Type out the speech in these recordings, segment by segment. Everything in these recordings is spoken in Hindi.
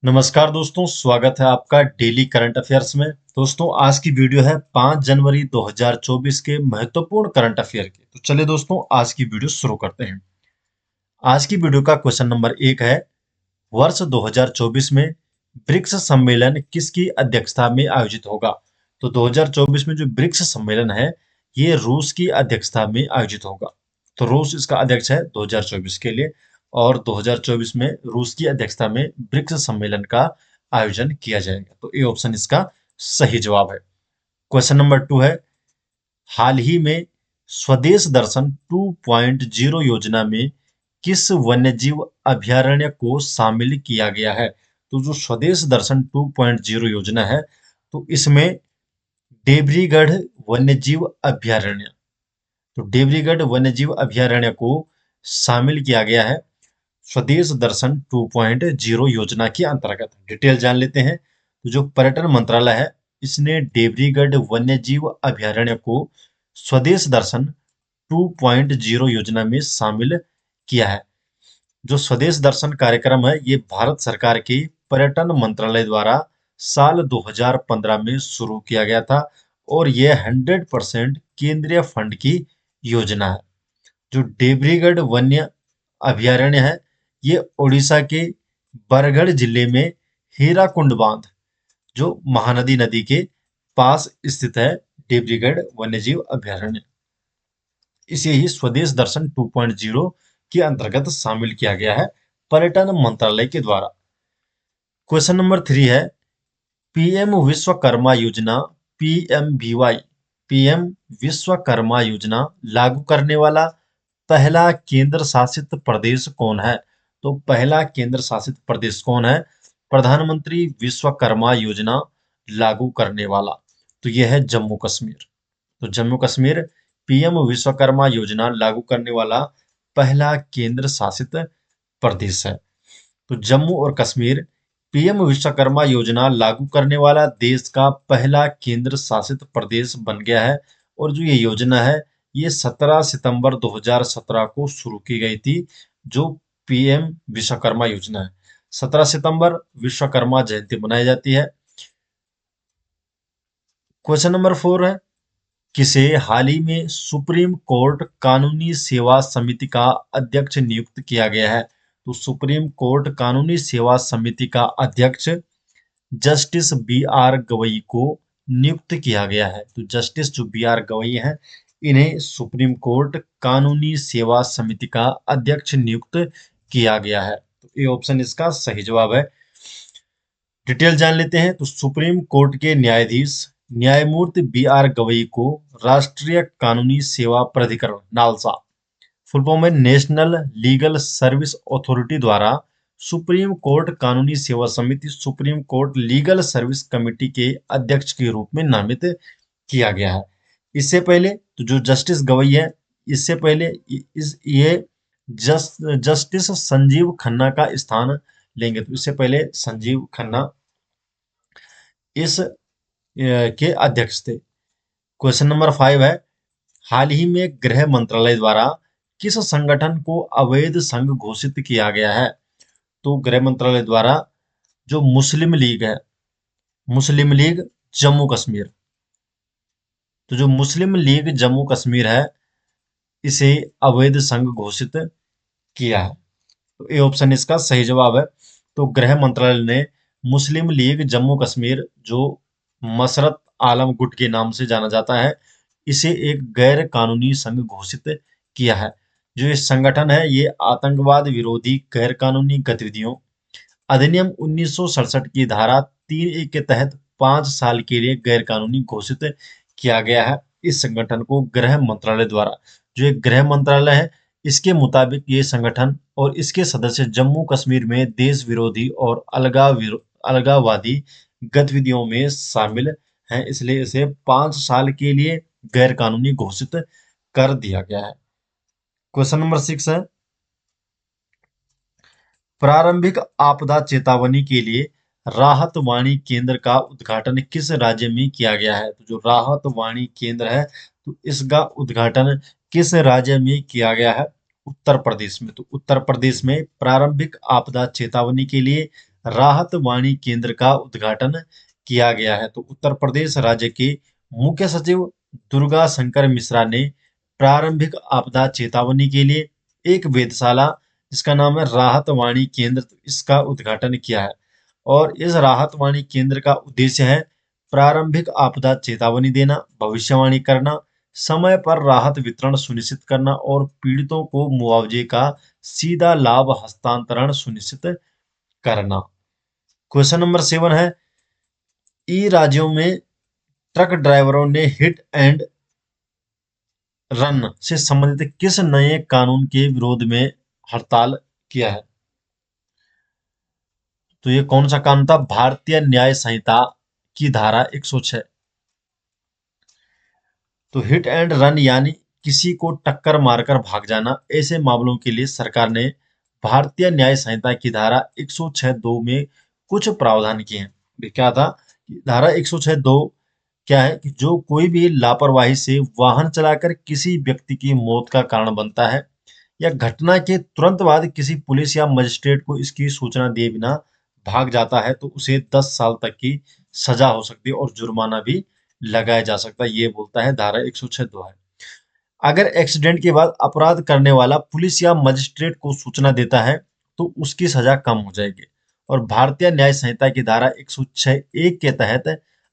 नमस्कार दोस्तों, स्वागत है आपका डेली करंट अफेयर्स में। दोस्तों, आज की वीडियो है 5 जनवरी 2024 के महत्वपूर्ण करंट अफेयर की। तो चलिए दोस्तों, आज की वीडियो शुरू करते हैं। आज की वीडियो का क्वेश्चन नंबर 1 है, वर्ष 2024 में ब्रिक्स सम्मेलन किसकी अध्यक्षता में आयोजित होगा? तो 2024 में जो ब्रिक्स सम्मेलन है, ये रूस की अध्यक्षता में आयोजित होगा। तो रूस इसका अध्यक्ष है 2024 के लिए, और 2024 में रूस की अध्यक्षता में ब्रिक्स सम्मेलन का आयोजन किया जाएगा। तो ये ऑप्शन इसका सही जवाब है। क्वेश्चन नंबर 2 है, हाल ही में स्वदेश दर्शन 2.0 योजना में किस वन्यजीव अभयारण्य को शामिल किया गया है? तो जो स्वदेश दर्शन 2.0 योजना है, तो इसमें देवरीगढ़ वन्यजीव अभयारण्य, तो देवरीगढ़ वन्यजीव अभयारण्य को शामिल किया गया है स्वदेश दर्शन 2.0 योजना के अंतर्गत। डिटेल जान लेते हैं। तो जो पर्यटन मंत्रालय है, इसने देवरीगढ़ वन्यजीव अभयारण्य को स्वदेश दर्शन 2.0 योजना में शामिल किया है। जो स्वदेश दर्शन कार्यक्रम है, ये भारत सरकार के पर्यटन मंत्रालय द्वारा साल 2015 में शुरू किया गया था, और यह 100% केंद्रीय फंड की योजना है। जो देवरीगढ़ वन्य अभयारण्य है, ये उड़ीसा के बरगढ़ जिले में हीराकुंड बांध, जो महानदी नदी के पास स्थित है, देवरीगढ़ वन्यजीव अभयारण्य, इसे ही स्वदेश दर्शन 2.0 के अंतर्गत शामिल किया गया है पर्यटन मंत्रालय के द्वारा। क्वेश्चन नंबर 3 है, पीएम विश्वकर्मा योजना पीएमवीवाई, पीएम विश्वकर्मा योजना लागू करने वाला पहला केंद्र शासित प्रदेश कौन है? तो पहला केंद्र शासित प्रदेश कौन है प्रधानमंत्री विश्वकर्मा योजना लागू करने वाला? तो यह है जम्मू कश्मीर। तो जम्मू कश्मीर पीएम विश्वकर्मा योजना लागू करने वाला पहला केंद्र शासित प्रदेश है। तो जम्मू और कश्मीर पीएम विश्वकर्मा योजना लागू करने वाला देश का पहला केंद्र शासित प्रदेश बन गया है। और जो ये योजना है, ये 17 सितंबर 2017 को शुरू की गई थी। जो पीएम विश्वकर्मा योजना है, 17 सितंबर विश्वकर्मा जयंती मनाई जाती है। क्वेश्चन नंबर 4 है, किसे हाल ही में सुप्रीम कोर्ट कानूनी सेवा समिति का अध्यक्ष नियुक्त किया गया है? तो सुप्रीम कोर्ट कानूनी सेवा समिति का अध्यक्ष जस्टिस बी आर गवई को नियुक्त किया गया है। तो जस्टिस जो बी आर गवई हैं, इन्हें सुप्रीम कोर्ट कानूनी सेवा समिति का अध्यक्ष नियुक्त किया गया है। तो ये ऑप्शन इसका सही जवाब है। डिटेल जान लेते हैं। तो सुप्रीम कोर्ट के न्यायाधीश न्यायमूर्ति बी आर गवई को राष्ट्रीय कानूनी सेवा प्राधिकरण नालसा, फुल फॉर्म है नेशनल लीगल सर्विस अथॉरिटी, द्वारा सुप्रीम कोर्ट कानूनी सेवा समिति supreme court legal service committee के अध्यक्ष के रूप में नामित किया गया है। इससे पहले तो जो जस्टिस गवई है, इससे पहले ये जस्टिस संजीव खन्ना का स्थान लेंगे। तो इससे पहले संजीव खन्ना इस के अध्यक्ष थे। क्वेश्चन नंबर 5 है, हाल ही में गृह मंत्रालय द्वारा किस संगठन को अवैध संघ घोषित किया गया है? तो गृह मंत्रालय द्वारा जो मुस्लिम लीग है, मुस्लिम लीग जम्मू कश्मीर, तो जो मुस्लिम लीग जम्मू कश्मीर है, इसे अवैध संघ घोषित किया है। तो ये ऑप्शन इसका सही जवाब है। तो गृह मंत्रालय ने मुस्लिम लीग जम्मू कश्मीर, जो मसरत आलम गुट के नाम से जाना जाता है, इसे एक गैर कानूनी संघ घोषित किया है। जो ये संगठन है, ये आतंकवाद विरोधी गैर कानूनी गतिविधियों अधिनियम 1967 की धारा 3(1) के तहत 5 साल के लिए गैर कानूनी घोषित किया गया है। इस संगठन को गृह मंत्रालय द्वारा, जो एक गृह मंत्रालय है, इसके मुताबिक ये संगठन और इसके सदस्य जम्मू कश्मीर में देश विरोधी और अलगाववादी गतिविधियों में शामिल हैं, इसलिए इसे 5 साल के लिए गैर कानूनी घोषित कर दिया गया है। क्वेश्चन नंबर 6 है, प्रारंभिक आपदा चेतावनी के लिए राहत वाणी केंद्र का उद्घाटन किस राज्य में किया गया है? तो जो राहत वाणी केंद्र है, तो इसका उद्घाटन किस राज्य में किया गया है? उत्तर प्रदेश में। तो उत्तर प्रदेश में प्रारंभिक आपदा चेतावनी के लिए राहत वाणी केंद्र का उद्घाटन किया गया है? तो उत्तर प्रदेश राज्य के मुख्य सचिव दुर्गा शंकर मिश्रा ने प्रारंभिक आपदा चेतावनी के लिए एक वेधशाला जिसका नाम है राहत वाणी केंद्र, तो इसका उद्घाटन किया है। और इस राहत वाणी केंद्र का उद्देश्य है प्रारंभिक आपदा चेतावनी देना, भविष्यवाणी करना, समय पर राहत वितरण सुनिश्चित करना और पीड़ितों को मुआवजे का सीधा लाभ हस्तांतरण सुनिश्चित करना। क्वेश्चन नंबर 7 है, ई राज्यों में ट्रक ड्राइवरों ने हिट एंड रन से संबंधित किस नए कानून के विरोध में हड़ताल किया है? तो ये कौन सा कानून था? भारतीय न्याय संहिता की धारा 106। तो हिट एंड रन यानी किसी को टक्कर मारकर भाग जाना, ऐसे मामलों के लिए सरकार ने भारतीय न्याय संहिता की धारा 106(2) में कुछ प्रावधान किए हैं। क्या था? धारा 106(2) क्या है कि जो कोई भी लापरवाही से वाहन चलाकर किसी व्यक्ति की मौत का कारण बनता है या घटना के तुरंत बाद किसी पुलिस या मजिस्ट्रेट को इसकी सूचना दिए बिना भाग जाता है, तो उसे 10 साल तक की सजा हो सकती है और जुर्माना भी लगाया जा सकता है। ये बोलता है धारा 106(2) है। अगर एक्सीडेंट के बाद अपराध करने वाला पुलिस या मजिस्ट्रेट को सूचना देता है तो उसकी सजा कम हो जाएगी। और भारतीय न्याय संहिता की धारा 106(1) के तहत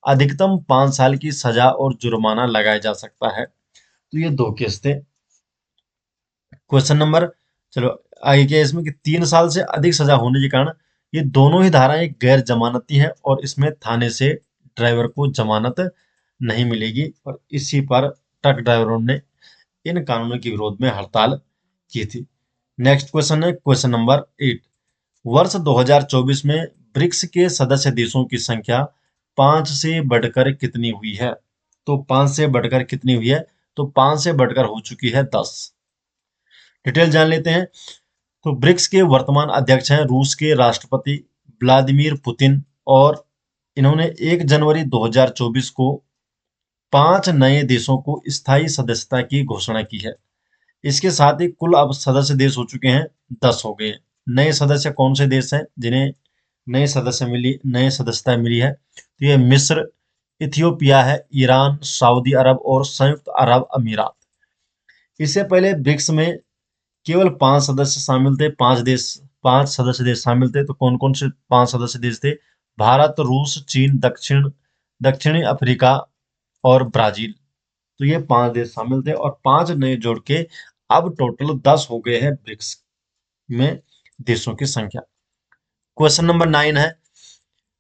अधिकतम 5 साल की सजा और जुर्माना लगाया जा सकता है। तो ये दो केस थे। क्वेश्चन नंबर, चलो आगे क्या है इसमें कि 3 साल से अधिक सजा होने के कारण ये दोनों ही धाराएं गैर जमानती हैं और इसमें थाने से ड्राइवर को जमानत नहीं मिलेगी। और इसी पर ट्रक ड्राइवरों ने इन कानूनों के विरोध में हड़ताल की थी। नेक्स्ट क्वेश्चन है क्वेश्चन नंबर 8। वर्ष 2024 में ब्रिक्स के सदस्य देशों की संख्या 5 से बढ़कर कितनी हुई है? तो 5 से बढ़कर कितनी हुई है? तो 5 से बढ़कर हो चुकी है 10। डिटेल जान लेते हैं। तो ब्रिक्स के वर्तमान अध्यक्ष हैं रूस के राष्ट्रपति व्लादिमीर पुतिन और इन्होंने 1 जनवरी 2024 को 5 नए देशों को स्थायी सदस्यता की घोषणा की है। इसके साथ ही कुल अब सदस्य देश हो चुके हैं 10 हो गए हैं। नए सदस्य कौन से देश हैं जिन्हें नए सदस्यता मिली है? तो ये मिस्र, इथियोपिया है, ईरान, सऊदी अरब और संयुक्त अरब अमीरात। इससे पहले ब्रिक्स में केवल 5 सदस्य शामिल थे, 5 सदस्य देश शामिल थे। तो कौन कौन से 5 सदस्य देश थे? भारत, रूस, चीन, दक्षिणी अफ्रीका और ब्राजील। तो ये 5 देश शामिल थे और 5 नए जोड़ के अब टोटल 10 हो गए हैं ब्रिक्स में देशों की संख्या। क्वेश्चन नंबर 9 है,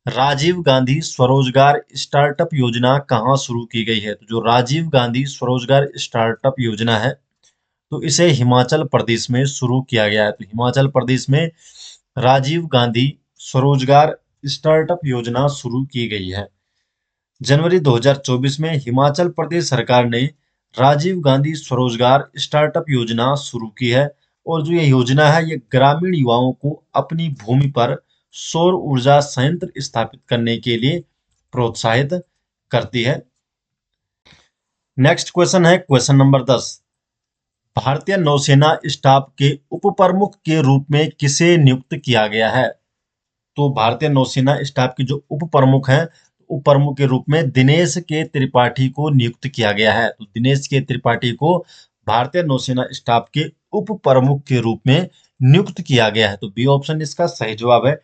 राजीव गांधी स्वरोजगार स्टार्टअप योजना कहाँ शुरू की गई है? तो जो राजीव गांधी स्वरोजगार स्टार्टअप योजना है तो इसे हिमाचल प्रदेश में शुरू किया गया है। तो हिमाचल प्रदेश में राजीव गांधी स्वरोजगार स्टार्टअप योजना शुरू की गई है। जनवरी 2024 में हिमाचल प्रदेश सरकार ने राजीव गांधी स्वरोजगार स्टार्टअप योजना शुरू की है। और जो ये योजना है ये ग्रामीण युवाओं को अपनी भूमि पर सौर ऊर्जा संयंत्र स्थापित करने के लिए प्रोत्साहित करती है। नेक्स्ट क्वेश्चन है क्वेश्चन नंबर 10। भारतीय नौसेना स्टाफ के उप प्रमुख के रूप में किसे नियुक्त किया गया है? तो भारतीय नौसेना स्टाफ के जो उप प्रमुख हैं, उप प्रमुख के रूप में दिनेश के त्रिपाठी को नियुक्त किया गया है। तो दिनेश के त्रिपाठी को भारतीय नौसेना स्टाफ के उप प्रमुख के रूप में नियुक्त किया गया है। तो बी ऑप्शन इसका सही जवाब है।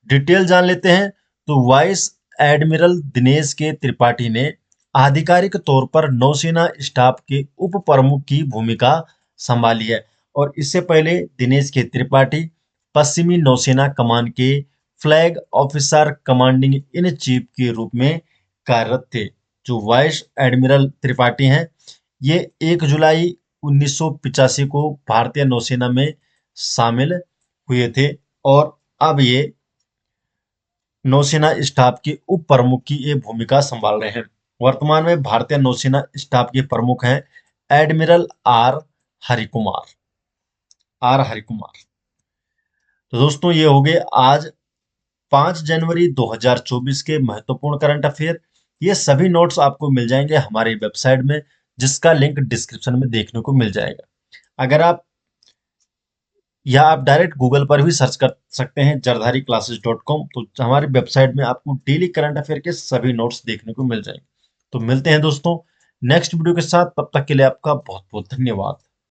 डिटेल जान लेते हैं। तो वाइस एडमिरल दिनेश के त्रिपाठी ने आधिकारिक तौर पर नौसेना स्टाफ के उप प्रमुख की भूमिका संभाली है। और इससे पहले दिनेश के त्रिपाठी पश्चिमी नौसेना कमान के flag officer commanding in chief के रूप में कार्यरत थे। जो वाइस एडमिरल त्रिपाठी हैं ये 1 जुलाई 1985 को भारतीय नौसेना में शामिल हुए थे और अब ये नौसेना स्टाफ के उप प्रमुख की ये भूमिका संभाल रहे हैं। वर्तमान में भारतीय नौसेना स्टाफ के प्रमुख हैं एडमिरल आर हरिकुमार। तो दोस्तों ये हो गए आज 5 जनवरी 2024 के महत्वपूर्ण करंट अफेयर। ये सभी नोट्स आपको मिल जाएंगे हमारी वेबसाइट में जिसका लिंक डिस्क्रिप्शन में देखने को मिल जाएगा। अगर आप या आप डायरेक्ट गूगल पर भी सर्च कर सकते हैं jardhari classes.com। तो हमारी वेबसाइट में आपको डेली करंट अफेयर के सभी नोट्स देखने को मिल जाएंगे। तो मिलते हैं दोस्तों नेक्स्ट वीडियो के साथ, तब तक के लिए आपका बहुत बहुत धन्यवाद।